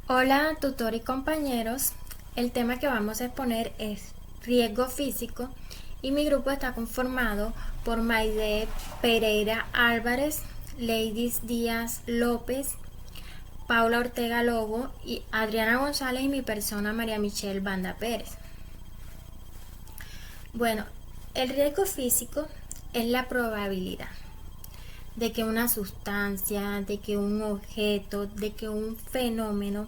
Hola, tutor y compañeros. El tema que vamos a exponer es riesgo físico y mi grupo está conformado por Maide Pereira Álvarez, Leidis Díaz López, Paula Ortega Lobo y Adriana González y mi persona María Michelle Banda Pérez. Bueno, el riesgo físico es la probabilidad de que una sustancia, de que un objeto, de que un fenómeno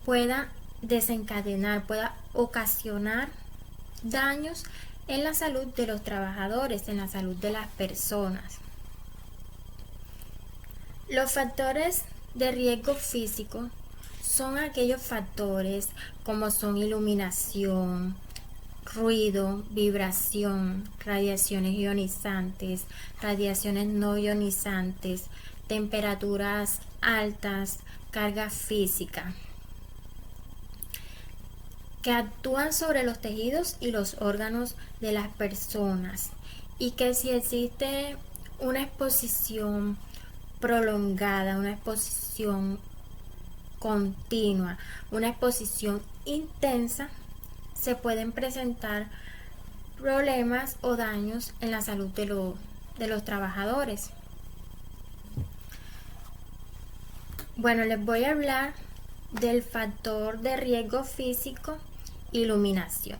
pueda desencadenar, pueda ocasionar daños en la salud de los trabajadores, en la salud de las personas. Los factores de riesgo físico son aquellos factores como son iluminación, ruido, vibración, radiaciones ionizantes, radiaciones no ionizantes, temperaturas altas, carga física, que actúan sobre los tejidos y los órganos de las personas, y que si existe una exposición prolongada, una exposición continua, una exposición intensa, se pueden presentar problemas o daños en la salud de los trabajadores. Bueno, les voy a hablar del factor de riesgo físico, iluminación.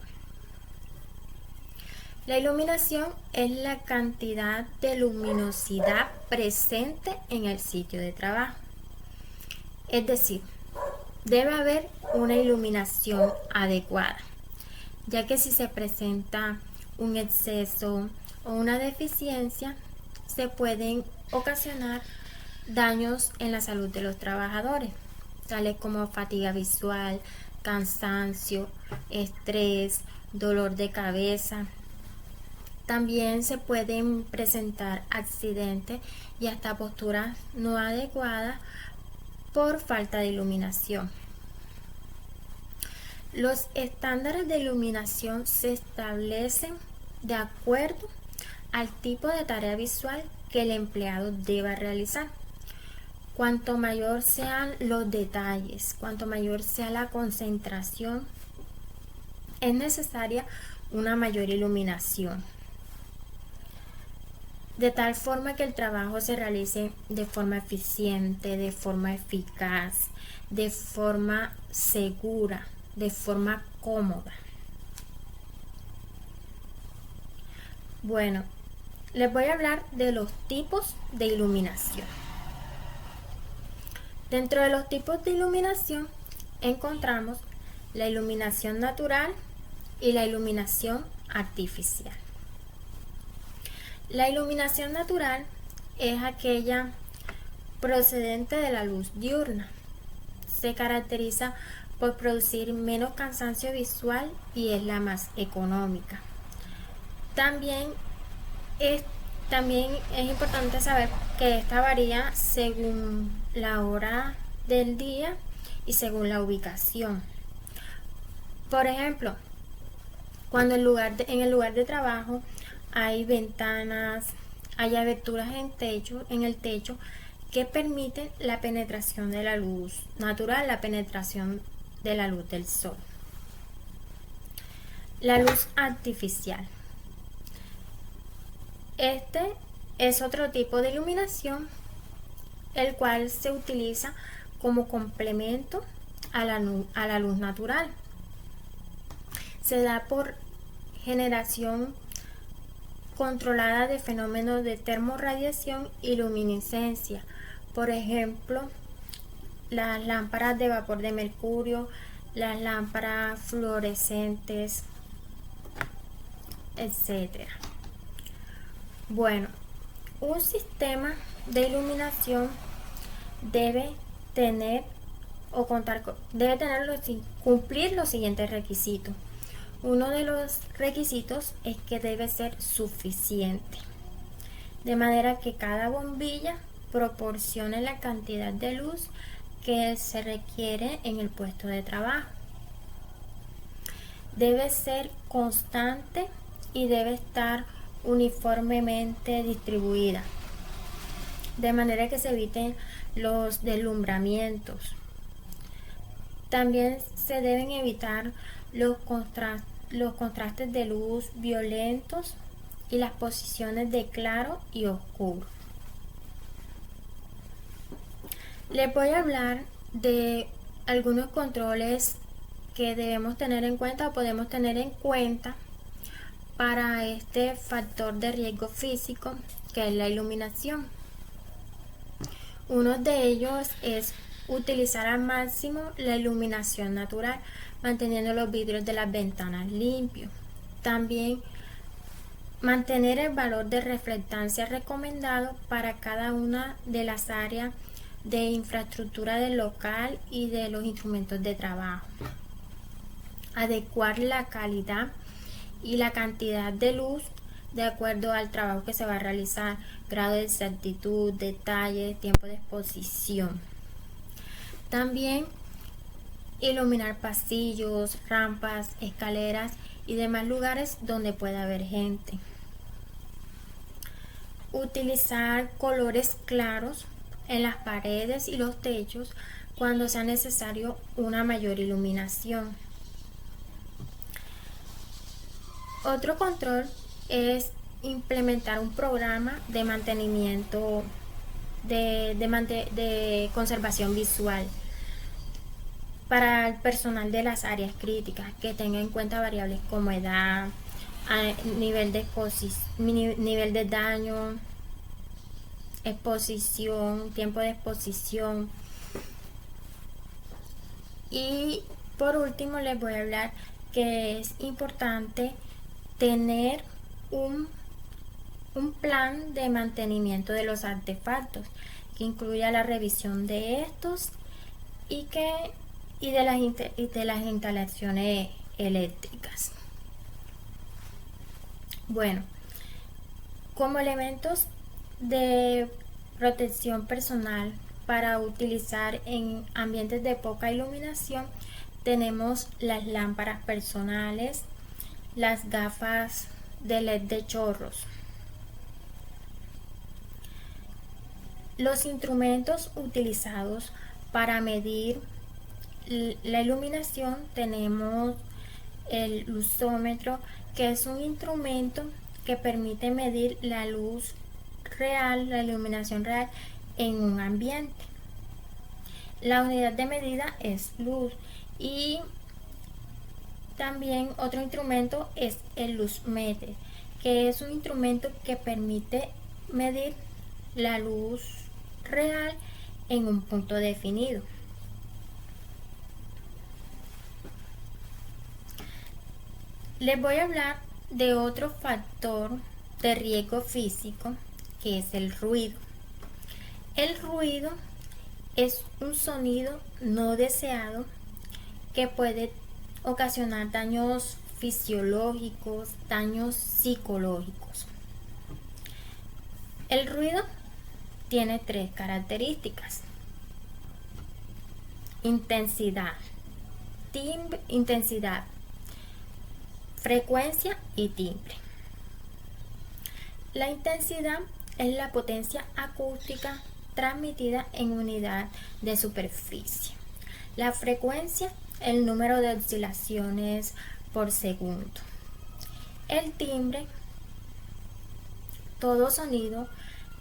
La iluminación es la cantidad de luminosidad presente en el sitio de trabajo. Es decir, debe haber una iluminación adecuada, ya que si se presenta un exceso o una deficiencia, se pueden ocasionar daños en la salud de los trabajadores, tales como fatiga visual, cansancio, estrés, dolor de cabeza. También se pueden presentar accidentes y hasta posturas no adecuadas por falta de iluminación. Los estándares de iluminación se establecen de acuerdo al tipo de tarea visual que el empleado deba realizar. Cuanto mayor sean los detalles, cuanto mayor sea la concentración, es necesaria una mayor iluminación, de tal forma que el trabajo se realice de forma eficiente, de forma eficaz, de forma segura, de forma cómoda. Bueno, les voy a hablar de los tipos de iluminación. Dentro de los tipos de iluminación encontramos la iluminación natural y la iluminación artificial. La iluminación natural es aquella procedente de la luz diurna. Se caracteriza por producir menos cansancio visual y es la más económica. También es importante saber que esta varía según la hora del día y según la ubicación. Por ejemplo, cuando en el lugar de trabajo hay ventanas, hay aberturas en el techo que permiten la penetración de la luz natural, la penetración de la luz del sol. La luz artificial. Este es otro tipo de iluminación, el cual se utiliza como complemento a la luz natural. Se da por generación controlada de fenómenos de termorradiación y luminiscencia. Por ejemplo, las lámparas de vapor de mercurio, las lámparas fluorescentes, etc. Bueno, un sistema de iluminación debe tener cumplir los siguientes requisitos. Uno de los requisitos es que debe ser suficiente, de manera que cada bombilla proporcione la cantidad de luz que se requiere en el puesto de trabajo. Debe ser constante y debe estar uniformemente distribuida, de manera que se eviten los deslumbramientos. También se deben evitar los contrastes de luz violentos y las posiciones de claro y oscuro. Les voy a hablar de algunos controles que debemos tener en cuenta o podemos tener en cuenta para este factor de riesgo físico que es la iluminación. Uno de ellos es utilizar al máximo la iluminación natural, manteniendo los vidrios de las ventanas limpios. También mantener el valor de reflectancia recomendado para cada una de las áreas de infraestructura del local y de los instrumentos de trabajo. Adecuar la calidad y la cantidad de luz de acuerdo al trabajo que se va a realizar, grado de exactitud, detalle, tiempo de exposición. También iluminar pasillos, rampas, escaleras y demás lugares donde pueda haber gente. Utilizar colores claros en las paredes y los techos cuando sea necesario una mayor iluminación. Otro control es implementar un programa de mantenimiento de conservación visual para el personal de las áreas críticas, que tenga en cuenta variables como edad, nivel de daño, exposición, tiempo de exposición. Y por último les voy a hablar que es importante tener un plan de mantenimiento de los artefactos que incluya la revisión de estos y de las instalaciones eléctricas. Bueno, como elementos de protección personal para utilizar en ambientes de poca iluminación tenemos las lámparas personales, las gafas de LED de chorros. Los instrumentos utilizados para medir la iluminación tenemos el luzómetro, que es un instrumento que permite medir la luz real, la iluminación real en un ambiente. La unidad de medida es luz. Y también otro instrumento es el luzmeter, que es un instrumento que permite medir la luz real en un punto definido. Les voy a hablar de otro factor de riesgo físico, que es el ruido. El ruido es un sonido no deseado que puede ocasionar daños fisiológicos, daños psicológicos. El ruido tiene tres características: intensidad, frecuencia y timbre. La intensidad es la potencia acústica transmitida en unidad de superficie. La frecuencia, el número de oscilaciones por segundo. El timbre, todo sonido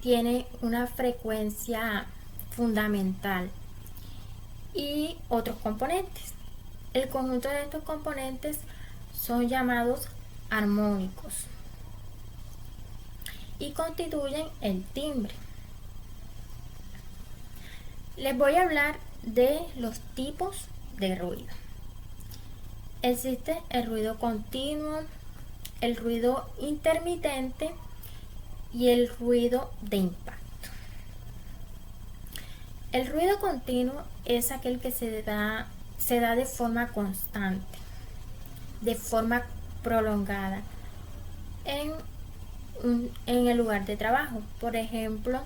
tiene una frecuencia fundamental y otros componentes. El conjunto de estos componentes son llamados armónicos y constituyen el timbre. Les voy a hablar de los tipos de ruido. Existe el ruido continuo, el ruido intermitente y el ruido de impacto. El ruido continuo es aquel que se da de forma constante, de forma prolongada en el lugar de trabajo. Por ejemplo,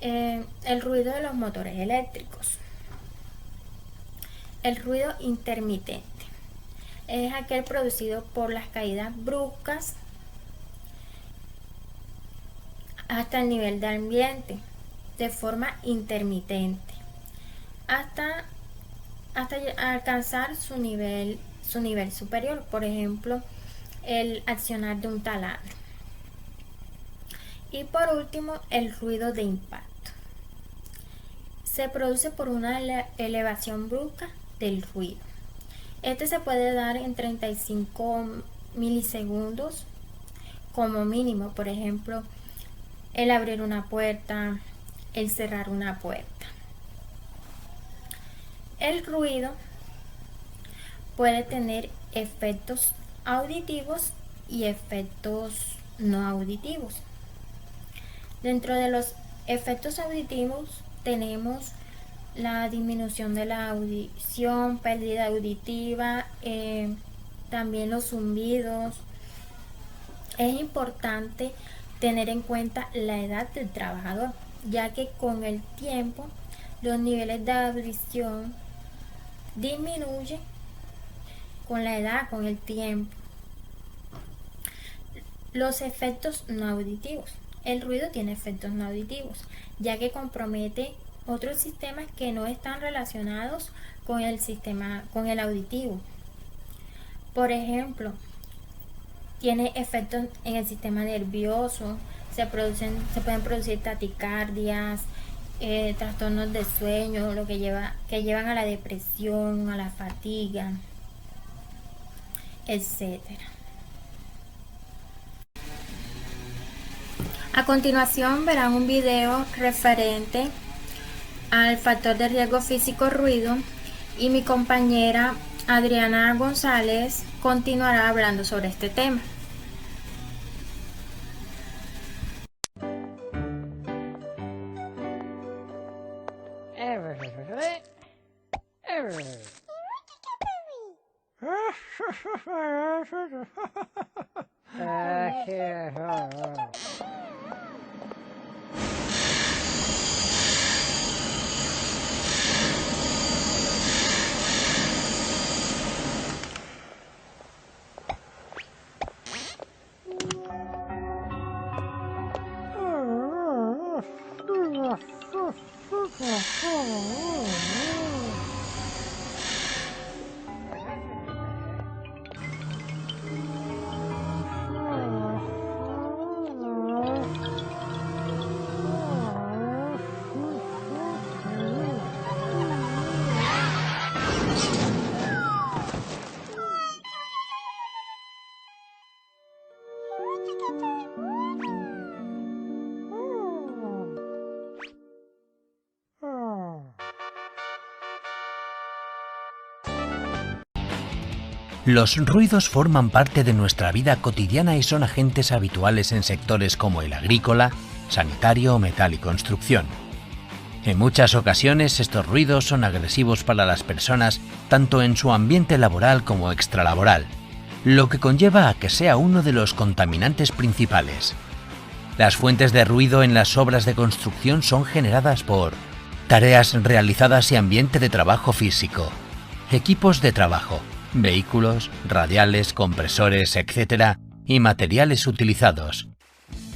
el ruido de los motores eléctricos. El ruido intermitente es aquel producido por las caídas bruscas hasta el nivel del ambiente de forma intermitente hasta hasta alcanzar su nivel superior, por ejemplo, el accionar de un taladro. Y por último, el ruido de impacto. Se produce por una elevación brusca del ruido. Este se puede dar en 35 milisegundos como mínimo, por ejemplo, el abrir una puerta, el cerrar una puerta. El ruido puede tener efectos auditivos y efectos no auditivos. Dentro de los efectos auditivos tenemos la disminución de la audición, pérdida auditiva, también los zumbidos. Es importante tener en cuenta la edad del trabajador, ya que con el tiempo los niveles de audición disminuyen con la edad, con el tiempo. Los efectos no auditivos. El ruido tiene efectos no auditivos, ya que compromete otros sistemas que no están relacionados con el auditivo. Por ejemplo, tiene efectos en el sistema nervioso, se pueden producir taquicardias, trastornos de sueño, que llevan a la depresión, a la fatiga, etc. A continuación verán un video referente al factor de riesgo físico ruido y mi compañera Adriana González continuará hablando sobre este tema. Los ruidos forman parte de nuestra vida cotidiana y son agentes habituales en sectores como el agrícola, sanitario, metal y construcción. En muchas ocasiones estos ruidos son agresivos para las personas tanto en su ambiente laboral como extralaboral, lo que conlleva a que sea uno de los contaminantes principales. Las fuentes de ruido en las obras de construcción son generadas por tareas realizadas y ambiente de trabajo físico, equipos de trabajo, vehículos, radiales, compresores, etc. y materiales utilizados.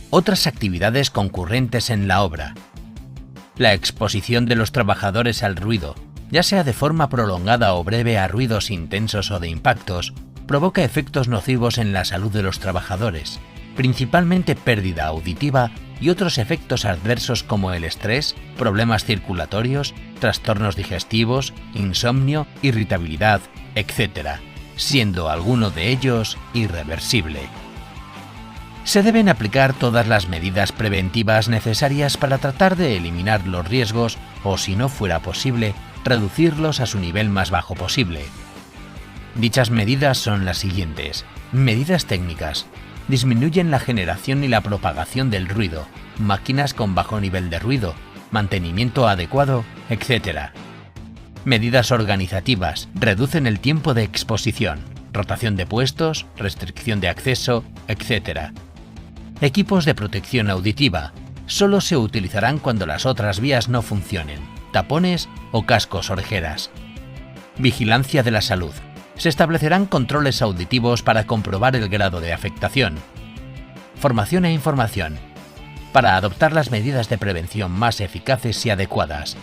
Otras actividades concurrentes en la obra. La exposición de los trabajadores al ruido, ya sea de forma prolongada o breve a ruidos intensos o de impactos, provoca efectos nocivos en la salud de los trabajadores, principalmente pérdida auditiva y otros efectos adversos como el estrés, problemas circulatorios, trastornos digestivos, insomnio, irritabilidad, etc., siendo alguno de ellos irreversible. Se deben aplicar todas las medidas preventivas necesarias para tratar de eliminar los riesgos o, si no fuera posible, reducirlos a su nivel más bajo posible. Dichas medidas son las siguientes. Medidas técnicas. Disminuyen la generación y la propagación del ruido, máquinas con bajo nivel de ruido, mantenimiento adecuado, etc. Medidas organizativas. Reducen el tiempo de exposición, rotación de puestos, restricción de acceso, etc. Equipos de protección auditiva. Solo se utilizarán cuando las otras vías no funcionen, tapones o cascos orejeras. Vigilancia de la salud. Se establecerán controles auditivos para comprobar el grado de afectación. Formación e información. Para adoptar las medidas de prevención más eficaces y adecuadas.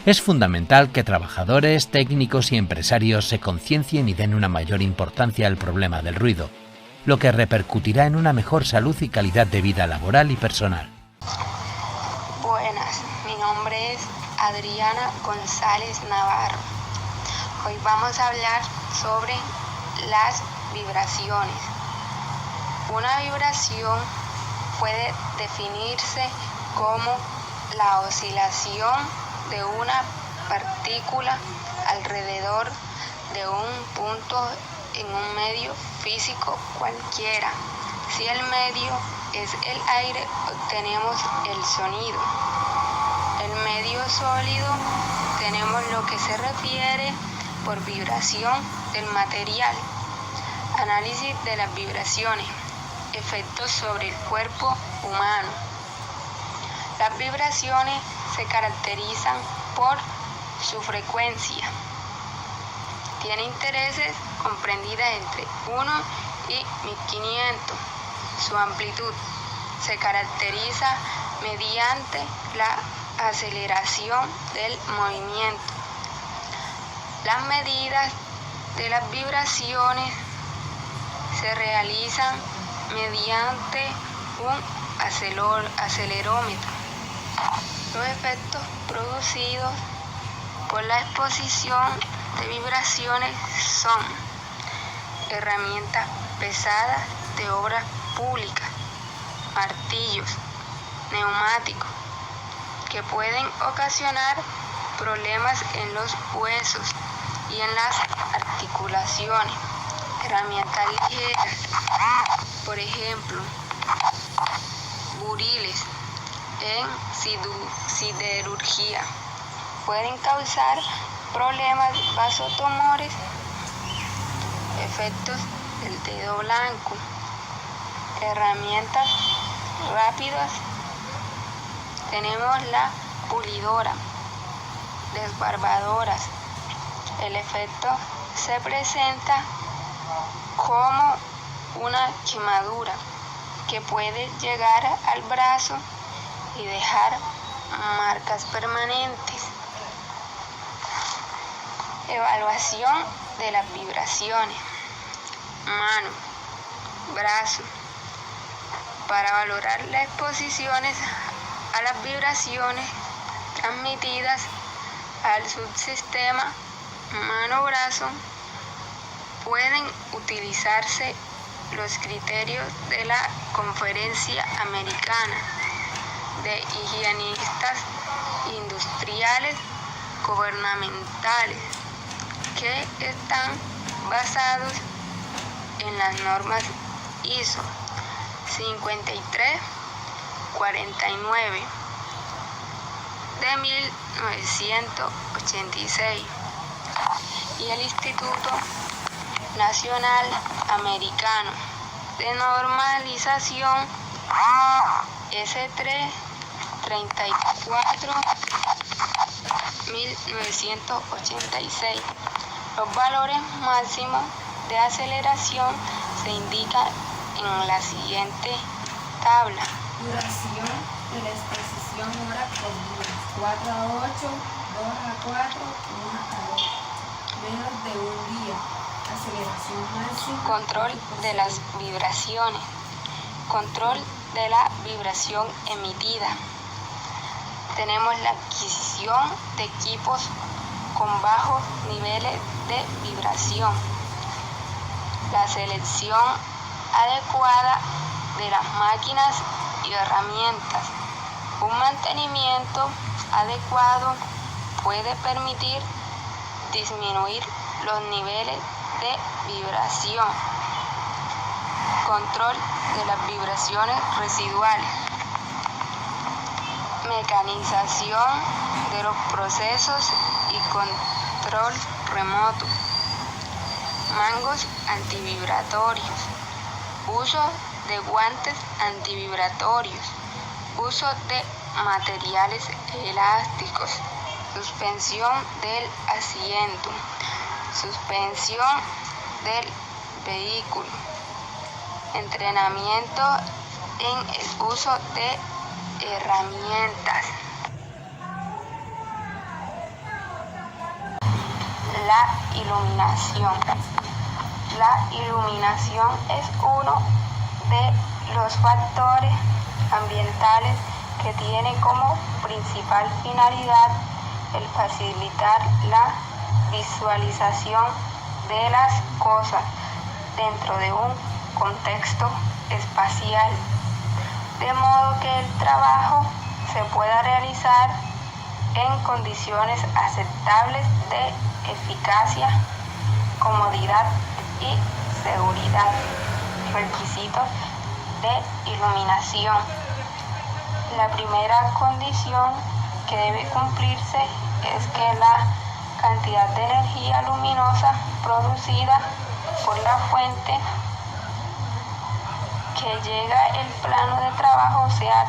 Es fundamental que trabajadores, técnicos y empresarios se conciencien y den una mayor importancia al problema del ruido, lo que repercutirá en una mejor salud y calidad de vida laboral y personal. Buenas, mi nombre es Adriana González Navarro. Hoy vamos a hablar sobre las vibraciones. Una vibración puede definirse como la oscilación de una partícula alrededor de un punto en un medio físico cualquiera. Si el medio es el aire, obtenemos el sonido. El medio sólido tenemos lo que se refiere por vibración del material. Análisis de las vibraciones. Efectos sobre el cuerpo humano. Las vibraciones se caracterizan por su frecuencia. Tiene intereses comprendidas entre 1 y 1500. Su amplitud se caracteriza mediante la aceleración del movimiento. Las medidas de las vibraciones se realizan mediante un acelerómetro. Los efectos producidos por la exposición de vibraciones son herramientas pesadas de obras públicas, martillos, neumáticos, que pueden ocasionar problemas en los huesos y en las articulaciones. Herramientas ligeras, por ejemplo, buriles en siderurgia, pueden causar problemas vasotumores. Efectos del dedo blanco. Herramientas rápidas. Tenemos la pulidora, desbarbadoras. El efecto se presenta como una quemadura que puede llegar al brazo y dejar marcas permanentes. Evaluación de las vibraciones. Mano, brazo. Para valorar las exposiciones a las vibraciones transmitidas al subsistema mano-brazo, pueden utilizarse los criterios de la Conferencia Americana de Higienistas Industriales Gubernamentales, que están basados en las normas ISO 5349 de 1986 y el Instituto Nacional Americano de Normalización S334 1986. Los valores máximos de aceleración se indican en la siguiente tabla. Duración de la exposición hora por día: 4 a 8, 2 a 4, 1 a 2. Menos de un día. Aceleración máxima. Control de las vibraciones. Control de la vibración emitida. Tenemos la adquisición de equipos con bajos niveles de vibración. La selección adecuada de las máquinas y herramientas. Un mantenimiento adecuado puede permitir disminuir los niveles de vibración. Control de las vibraciones residuales. Mecanización de los procesos y control remoto. Mangos antivibratorios. Uso de guantes antivibratorios. Uso de materiales elásticos. Suspensión del asiento. Suspensión del vehículo. Entrenamiento en el uso de herramientas. la iluminación. La iluminación es uno de los factores ambientales que tiene como principal finalidad el facilitar la visualización de las cosas dentro de un contexto espacial, de modo que el trabajo se pueda realizar en condiciones aceptables de eficacia, comodidad y seguridad. Requisitos de iluminación. La primera condición que debe cumplirse es que la cantidad de energía luminosa producida por la fuente que llega al plano de trabajo sea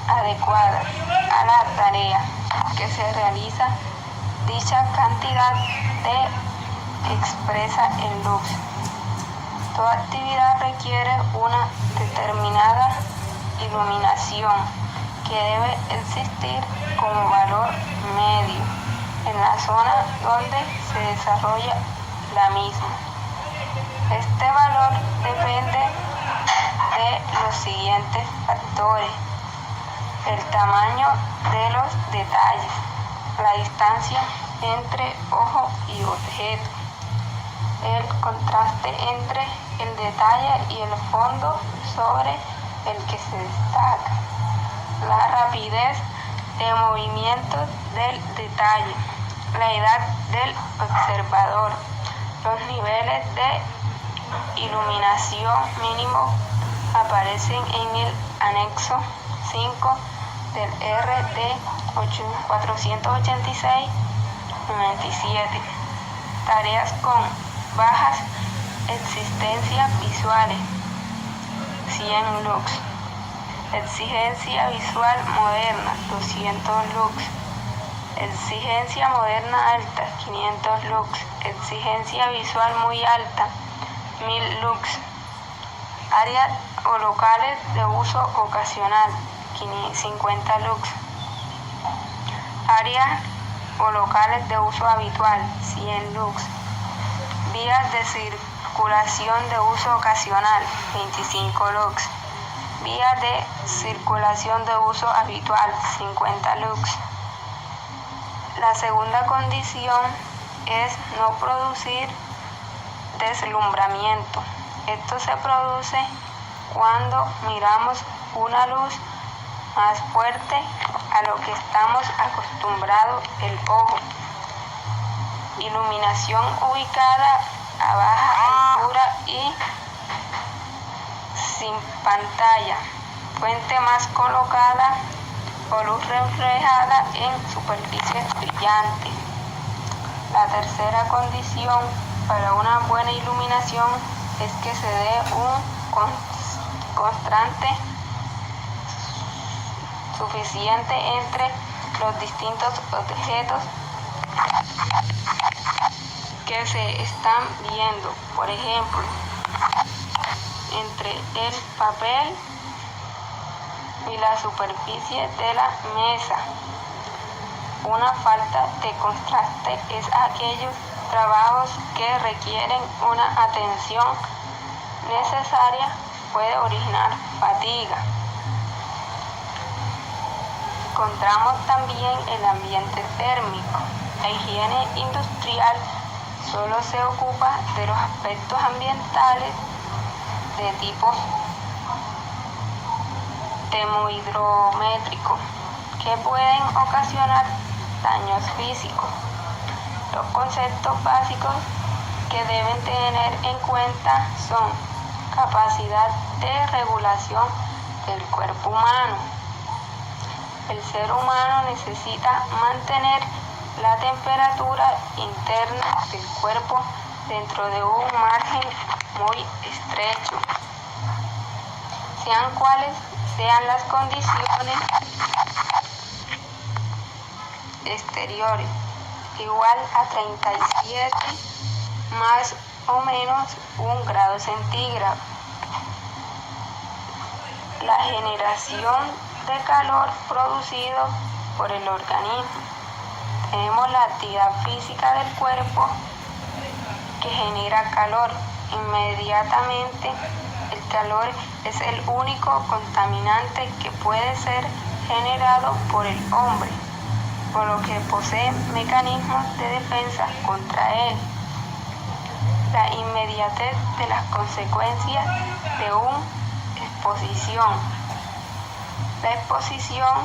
adecuada a la tarea que se realiza. Dicha cantidad expresa en luz. Toda actividad requiere una determinada iluminación que debe existir como valor medio en la zona donde se desarrolla la misma. Este valor depende de los siguientes factores: el tamaño de los detalles, la distancia entre ojo y objeto, el contraste entre el detalle y el fondo sobre el que se destaca, la rapidez de movimiento del detalle, la edad del observador, los niveles de iluminación mínimo aparecen en el anexo 5 del RD 486-97. Tareas con bajas existencias visuales, 100 lux. Exigencia visual moderna, 200 lux. Exigencia moderna alta, 500 lux. Exigencia visual muy alta, 1000 lux. Áreas o locales de uso ocasional, 50 lux. Áreas o locales de uso habitual, 100 lux. Vías de circulación de uso ocasional, 25 lux. Vías de circulación de uso habitual, 50 lux. La segunda condición es no producir deslumbramiento. Esto se produce cuando miramos una luz más fuerte a lo que estamos acostumbrados el ojo. Iluminación ubicada a baja altura y sin pantalla. Fuente más colocada o luz reflejada en superficies brillantes. La tercera condición para una buena iluminación es que se dé un contraste suficiente entre los distintos objetos que se están viendo. Por ejemplo, entre el papel y la superficie de la mesa. Una falta de contraste es aquellos trabajos que requieren una atención necesaria, puede originar fatiga. Encontramos también el ambiente térmico. La higiene industrial solo se ocupa de los aspectos ambientales de tipo termohidrométrico que pueden ocasionar daños físicos. Los conceptos básicos que deben tener en cuenta son capacidad de regulación del cuerpo humano. El ser humano necesita mantener la temperatura interna del cuerpo dentro de un margen muy estrecho. Sean cuales sean las condiciones exteriores, igual a 37 más o menos 1 grado centígrado. La generación de calor producido por el organismo Tenemos la actividad física del cuerpo que genera calor. Inmediatamente, el calor es el único contaminante que puede ser generado por el hombre, por lo que posee mecanismos de defensa contra él. La inmediatez de las consecuencias de una exposición. La exposición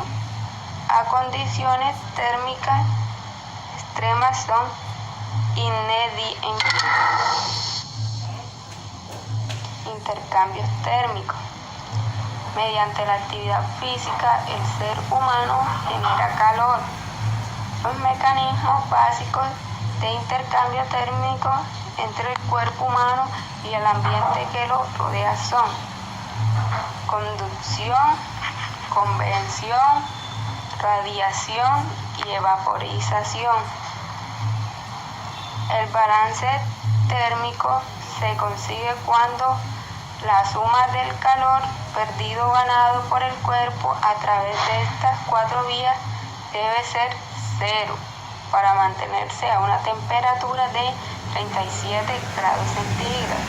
a condiciones térmicas extremas son intercambios térmicos. Mediante la actividad física, el ser humano genera calor. Los mecanismos básicos de intercambio térmico entre el cuerpo humano y el ambiente que lo rodea son conducción, convección, radiación y evaporización. El balance térmico se consigue cuando la suma del calor perdido o ganado por el cuerpo a través de estas 4 vías debe ser 0 para mantenerse a una temperatura de 37 grados centígrados.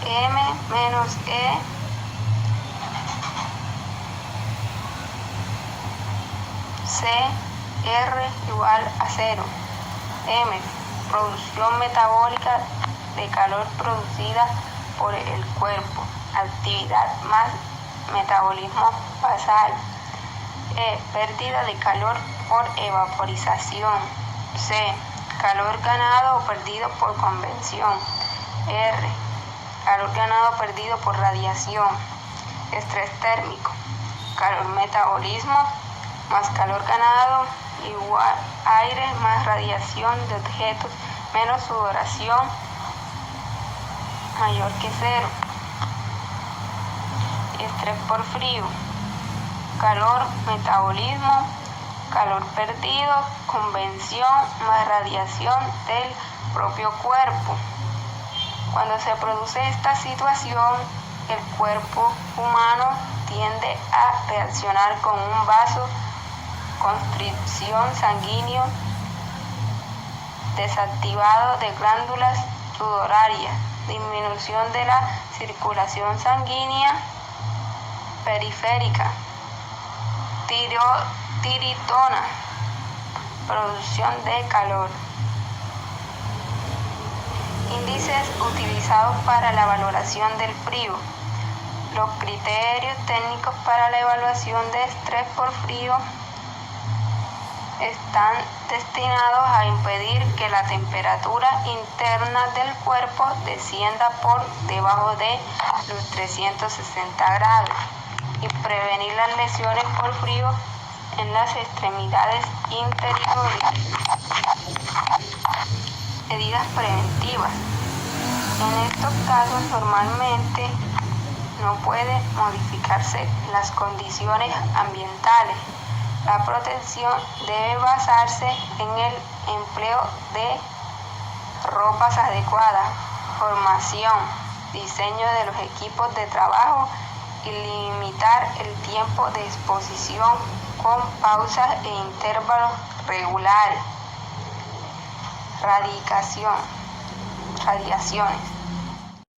M menos E C R igual a 0. M, producción metabólica de calor producida por el cuerpo. Actividad más metabolismo basal. E, pérdida de calor por evaporización. C, calor ganado o perdido por convección. R, calor ganado o perdido por radiación. Estrés térmico. Calor metabolismo más calor ganado igual aire más radiación de objetos menos sudoración mayor que 0. Estrés por frío. Calor, metabolismo, calor perdido, convección más radiación del propio cuerpo. Cuando se produce esta situación, el cuerpo humano tiende a reaccionar con un vasoconstricción sanguíneo, desactivado de glándulas sudorarias, disminución de la circulación sanguínea periférica, tiritona, producción de calor. Índices utilizados para la valoración del frío. Los criterios técnicos para la evaluación de estrés por frío están destinados a impedir que la temperatura interna del cuerpo descienda por debajo de los 360 grados y prevenir las lesiones por frío en las extremidades interiores. Medidas preventivas. En estos casos normalmente no pueden modificarse las condiciones ambientales. La protección debe basarse en el empleo de ropas adecuadas, formación, diseño de los equipos de trabajo y limitar el tiempo de exposición con pausas e intervalos regulares. Radiaciones.